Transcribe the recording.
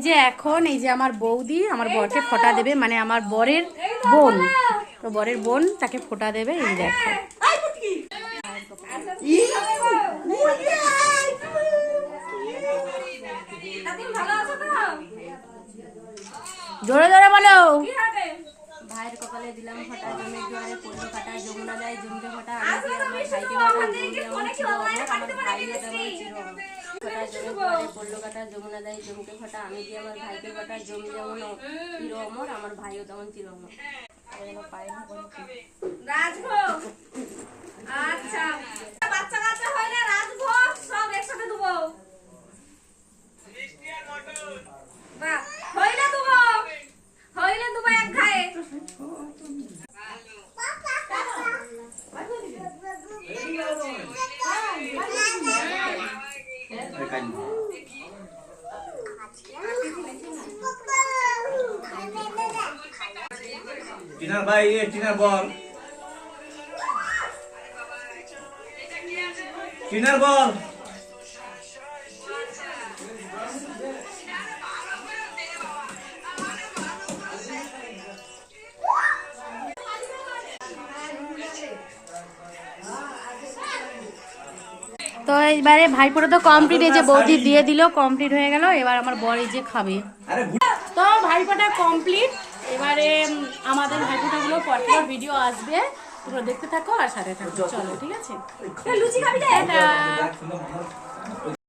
যে এখন এই যে আমার বৌদি আমার বরকে ফোঁটা দেবে, মানে আমার বরের বোন, তো বরের বোন তাকে ফোঁটা দেবে। এই দেখো জোরে জোরে বলো। ভাইয়ের কপালে দিলাম ফোঁটা, জমের জোয়ারে পড়লো কাটা, যমুনা যায় জমকে ফোঁটা, আমি দিয়ে আমার ভাইকে ফোঁটা, আমার ভাই ফোঁটা জমে জোয়ারে পড়লো কাটা, যমুনা যায় জমকে ফোঁটা, আমি দিয়ে আমার ভাইকে ফোঁটা, জম যেমন চির অমর, আমার ভাইও তেমন চির অমর। রাজভোগ, আচ্ছা বাচ্চা কাচ্চা হয় না, রাজভোগ সব একসাথে দেবো। বাহ, হইলে দেবো, হইলে দেবো এক খায়ে। টিনার ভাই, টিনার বল, টিনার বল। তো এবারে ভাইপোটা তো কমপ্লিট, এই যে বৌদি দিয়ে দিল, কমপ্লিট হয়ে গেল। এবার আমার বর এই যে খাবে। তো ভাইপোটা কমপ্লিট। এবারে আমাদের ভাইপোটাগুলো পরপর ভিডিও আসবে, তোমরা দেখতে থাকো আর সাথে থাকো। চলো ঠিক আছে, লুচি খাবি রে? টাটা।